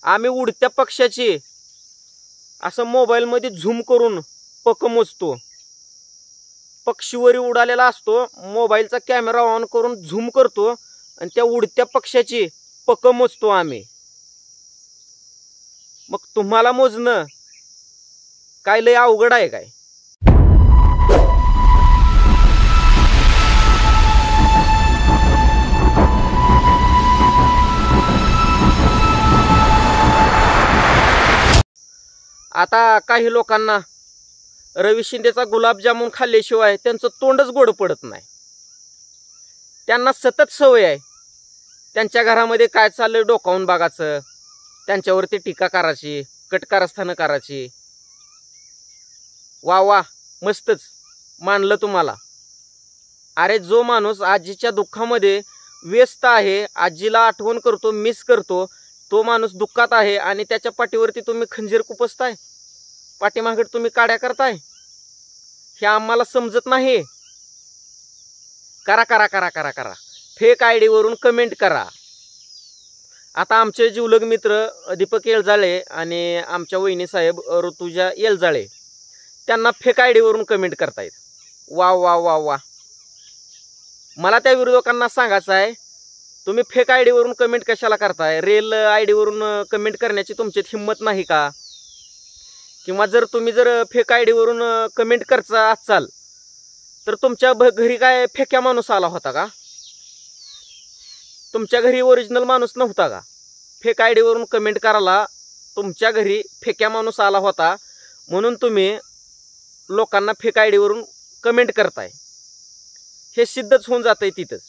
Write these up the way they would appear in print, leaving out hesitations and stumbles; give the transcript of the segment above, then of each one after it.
आम्ही उडत्या पक्ष्याची असं मोबाईल मध्ये झूम करून पक मोजतो। पक्षीवरी उडालेला असतो, मोबाईलचा कॅमेरा ऑन करून झूम करतो आणि त्या उडत्या पक्ष्याची पक मोजतो आम्ही। मग तुम्हाला मोजणं काय लय अवघड आहे काय? आता काही लोकांना रवी शिंदेचा गुलाबजामुन खाल्ल्याशिवाय त्यांचं तोंडच गोड पडत नाही। त्यांना सतत सवय आहे त्यांच्या घरामध्ये काय चाललंय डोकावून बघायचं, त्यांच्यावरती टीका करायची, कटकारस्थानं करायची। वा वा, मस्तच, मानलं तुम्हाला। अरे जो माणूस आजीच्या दुःखामध्ये व्यस्त आहे, आजीला आठवण करतो, मिस करतो, तो माणूस दुःखात आहे आणि त्याच्या पाठीवरती तुम्ही खंजीर खुपसताय, पाठीमागे तुम्ही काड्या करताय। हे आम्हाला समजत नाही। करा करा करा करा करा, फेक आयडी वरून कमेंट करा। आता आमचे जिवलग मित्र दीपक येलजाळे आणि आमच्या वहिनी साहेब ऋतुजा येलजाळे त्यांना फेक आयडी वरून कमेंट करतायत। वा वा वा वा, मला त्या विरोधकांना सांगायचं आहे, तुम्ही फेक आयडी वरून कमेंट कशाला करताय? रिअल आयडी वरून कमेंट करण्याची तुमच्यात हिंमत नाही का? किंवा जर तुम्ही फेक आयडी वरून कमेंट करता असाल तर तुमच्या घरी काय फेक्या माणूस आला होता का? तुमच्या घरी ओरिजिनल माणूस नव्हता का? फेक आयडी वरून कमेंट करायला तुमच्या घरी फेक्या माणूस आला होता म्हणून तुम्ही लोकांना फेक आयडी वरून कमेंट करताय। हे सिद्धच होऊन जातंय तिथंच।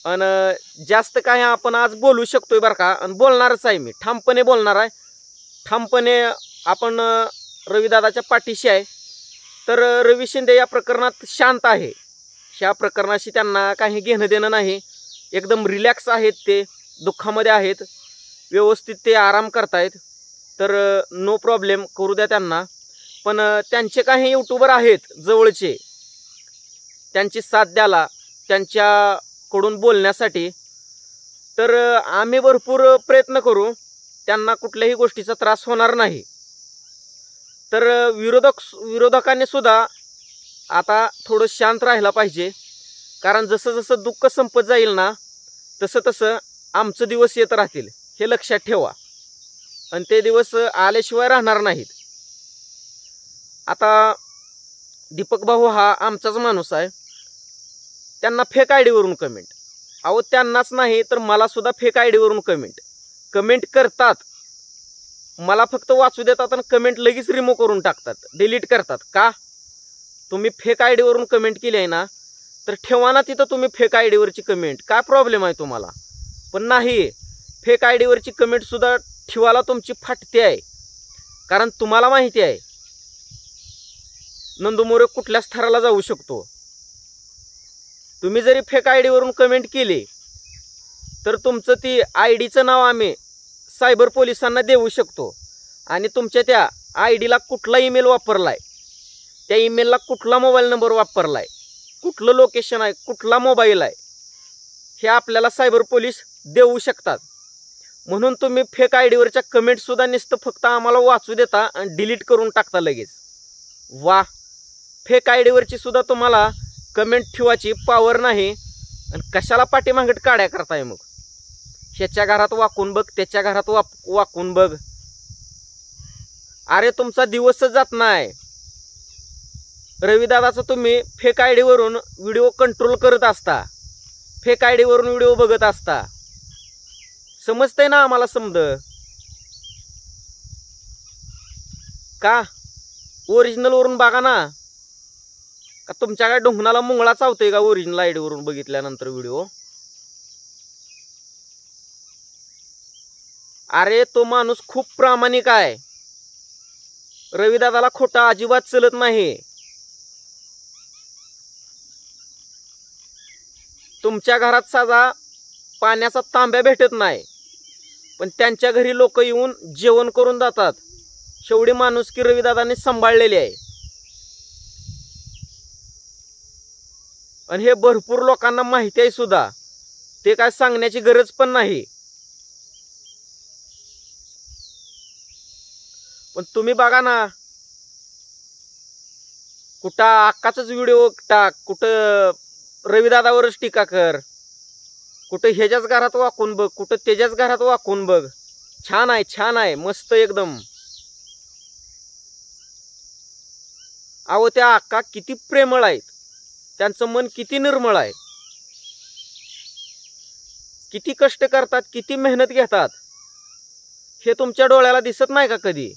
आणि जास्त काय आपण आज बोलू शकतोय बरं का, आणि बोलणारच आहे, मी ठामपणे बोलणार आहे। ठामपणे आपण रविदादाच्या पाठीशी आहे। तर रवी शिंदे या प्रकरणात शांत आहे, ह्या प्रकरणाशी त्यांना काही घेणं देणं नाही, एकदम रिलॅक्स आहेत, ते दुःखामध्ये आहेत, व्यवस्थित ते आराम करतायत। तर नो प्रॉब्लेम, करू द्या त्यांना। पण त्यांचे काही यूट्यूबर आहेत जवळचे, त्यांची साथ द्याला, त्यांच्याकडून बोलण्यासाठी, तर आम्ही भरपूर प्रयत्न करू, त्यांना कुठल्याही गोष्टीचा त्रास होणार नाही। तर विरोधकांनी सुद्धा आता थोडं शांत राहायला पाहिजे, कारण जसं जसं दुःख संपत जाईल ना तसं तसं आमचं दिवस येत राहतील, हे लक्षात ठेवा, आणि ते दिवस आल्याशिवाय राहणार नाहीत। आता दीपक भाऊ हा आमचाच माणूस आहे, त्यांना फेक आयडी वरून कमेंट, अहो त्यांनाच नाही तर मला सुद्धा फेक आयडी वरून कमेंट करतात, मला फक्त वाचू देतात आणि कमेंट लगेच रिमूव्ह करून टाकतात, डिलीट करतात। का? तुम्ही फेक आयडी वरून कमेंट केली आहे ना, तर ठेवा ना तिथं तुम्ही फेक आयडी वरची कमेंट, काय प्रॉब्लेम आहे तुम्हाला? पण नाही, फेक आयडी वरची कमेंट सुद्धा ठेवायला तुमची फाटते आहे, कारण तुम्हाला माहिती आहे नंदू मोरे कुठल्या स्तराला जाऊ शकतो। तुम्ही जरी फेक आयडी वरून कमेंट केली तर तुमचं ती आयडीचं नाव आम्ही सायबर पोलिसांना देऊ शकतो, आणि तुमच्या त्या आयडीला कुठला ईमेल वापरलाय, त्या ईमेलला कुठला मोबाईल नंबर वापरलाय, कुठलं लोकेशन आहे, कुठला मोबाईल आहे, हे आपल्याला सायबर पोलीस देऊ शकतात। म्हणून तुम्ही फेक आयडीवरच्या कमेंट सुद्धा नुसतं फक्त आम्हाला वाचू देता आणि डिलीट करून टाकता लगेच। वा, फेक आयडीवरची सुद्धा तुम्हाला कमेंट ठेवायची पावर नाही, आणि कशाला पाठीमागे काड्या करताय? मग ह्याच्या घरात वाकून बघ, त्याच्या घरात वाकून बघ, अरे तुमचा दिवसच जात नाही। रविदादाचं तुम्ही फेक आयडी वरून व्हिडिओ कंट्रोल करत असता, फेक आयडी वरून व्हिडिओ बघत असता, समजतंय ना आम्हाला समज का? ओरिजिनल वरून बघा ना, का तुमच्या काय ढोंगणाला मुंगळा चावतोय का ओरिजिनल आयडी वरून बघितल्यानंतर व्हिडिओ? अरे तो माणूस खूप प्रामाणिक आहे, रविदादाला खोटा अजिबात चलत नाही। तुमच्या घरात साधा पाण्याचा तांब्या भेटत नाही, पण त्यांच्या घरी लोक येऊन जेवण करून जातात, शेवढी माणुसकी रविदादांनी सांभाळलेली आहे। आणि हे भरपूर लोकांना माहिती आहे सुद्धा, ते काय सांगण्याची गरज पण नाही। पण तुम्ही बघा ना, कुठं अक्काचाच व्हिडिओ टाक, कुठं रविदादावरच टीका कर, कुठं ह्याच्याच घरात वाकून बघ, कुठं त्याच्याच घरात वाकून बघ. छान आहे, छान आहे, मस्त एकदम. अहो त्या अक्का किती प्रेमळ आहेत, त्यांचं मन किती निर्मळ आहे, किती कष्ट करतात, किती मेहनत घेतात, हे तुमच्या डोळ्याला दिसत नाही का कधी?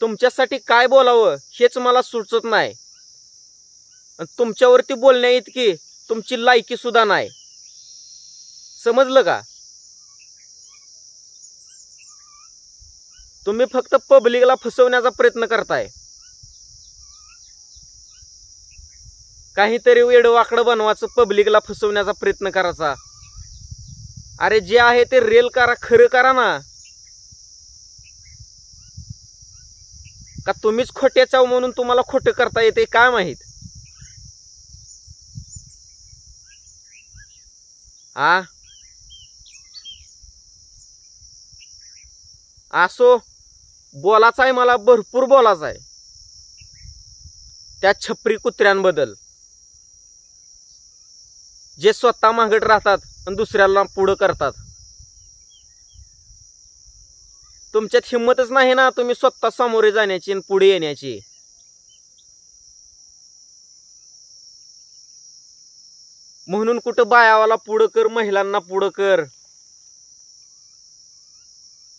तुमच्यासाठी काय बोलावं हेच मला सुचत नाही. तुमच्यावरती बोलण्या इतकी तुमची लायकी सुद्धा नाही. समजलं का? तुम्ही फक्त पब्लिकला फसवण्याचा प्रयत्न करताय, काहीतरी वेडवाकडं बनवायचं, पब्लिकला फसवण्याचा प्रयत्न करायचा. अरे जे आहे ते रिअल करा, खरं करा ना. का तुम्हीच खोट्याचाव म्हणून तुम्हाला खोटं करता येते काय माहित? असो, बोलायचं आहे मला, भरपूर बोलायचं आहे त्या छपरी कुत्र्यांबद्दल, जे स्वतः मागत राहतात आणि दुसऱ्याला पुढं करतात. तुमच्यात हिंमतच नाही ना तुम्ही स्वतः सामोरे जाण्याची आणि पुढे येण्याची. म्हणून कुठं बायावाला पुढं कर, महिलांना पुढं कर.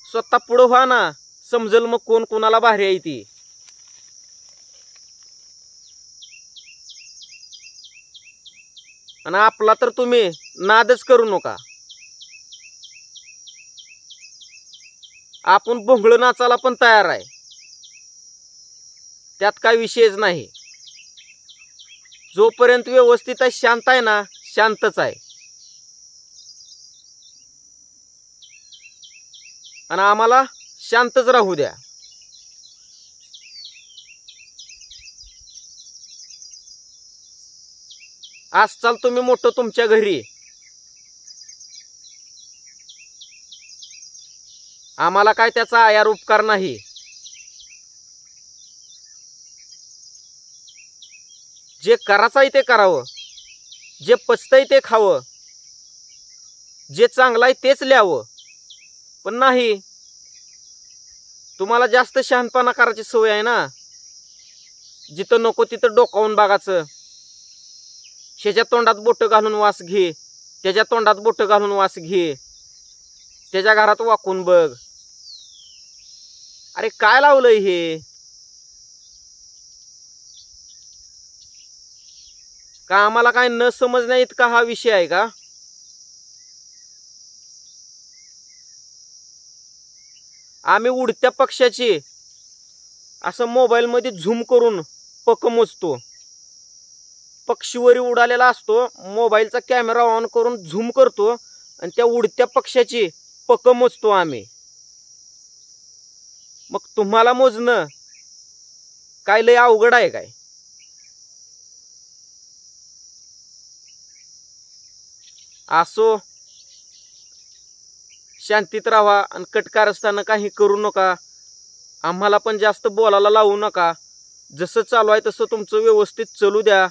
स्वतः पुढं व्हा ना, समजल मग कोण कोणाला भारी आहे ती. आणि आपला तर तुम्ही नादच करू नका. आपण भोंगळ नाचायला पण तयार आहे, त्यात काय विषयच नाही. जोपर्यंत व्यवस्थित आहे, शांत आहे ना, शांतच आहे. आणि आम्हाला शांतच राहू द्या. आजकाल तुम्ही मोठं तुमच्या घरी, आम्हाला काय त्याचा आयार उपकार नाही. जे करायचं आहे ते करावं, जे पचतंय ते खावं, जे चांगलं आहे तेच लिहावं. पण नाही, तुम्हाला जास्त शहाणपणा करायची सवय आहे ना. जिथं नको तिथं डोकावून बघायचं. ह्याच्या तोंडात बोट घालून वास घे, त्याच्या तोंडात बोट घालून वास घे, त्याच्या घरात वाकून बघ. अरे काय लावलंय हे? का आम्हाला काय न समजण्या इतका हा विषय आहे का? आम्ही उडत्या पक्षाची असं मोबाईल मध्ये झूम करून पक मोजतो. पक्षीवरी उडालेला असतो, मोबाईलचा कॅमेरा ऑन करून झूम करतो आणि त्या उडत्या पक्षाची पक मोजतो आम्ही. मग तुम्हाला मोजणं काय लय अवघड आहे काय? असो, शांतीत राहा आणि कटकार असताना काही करू नका. आम्हाला पण जास्त बोलायला लावू नका. जसं चालू आहे तसं तुमचं व्यवस्थित चालू द्या.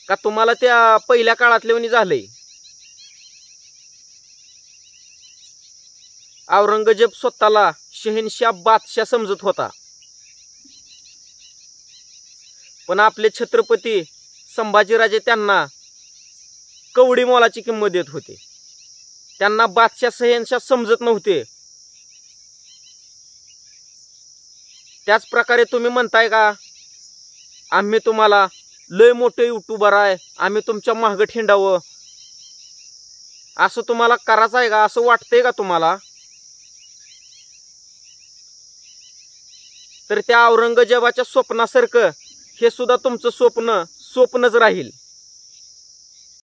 का तुम्हाला त्या पहिल्या काळातले झालंय? औरंगजेब स्वतःला शहनशाह बादशाह समजत होता, पण आपले छत्रपती संभाजीराजे त्यांना कवडी मोलाची किंमत देत होते. त्यांना बादशाह शहनशाह समजत नव्हते. त्याच प्रकारे तुम्ही म्हणताय का आम्ही तुम्हाला लय मोठे युट्यूबर आहे, आम्ही तुमच्या मागं हिंडावं, असं तुम्हाला करायचं आहे का? असं वाटतंय का तुम्हाला? तर त्या औरंगजेबाच्या स्वप्नासारखं हे सुद्धा तुमचं स्वप्नच राहील.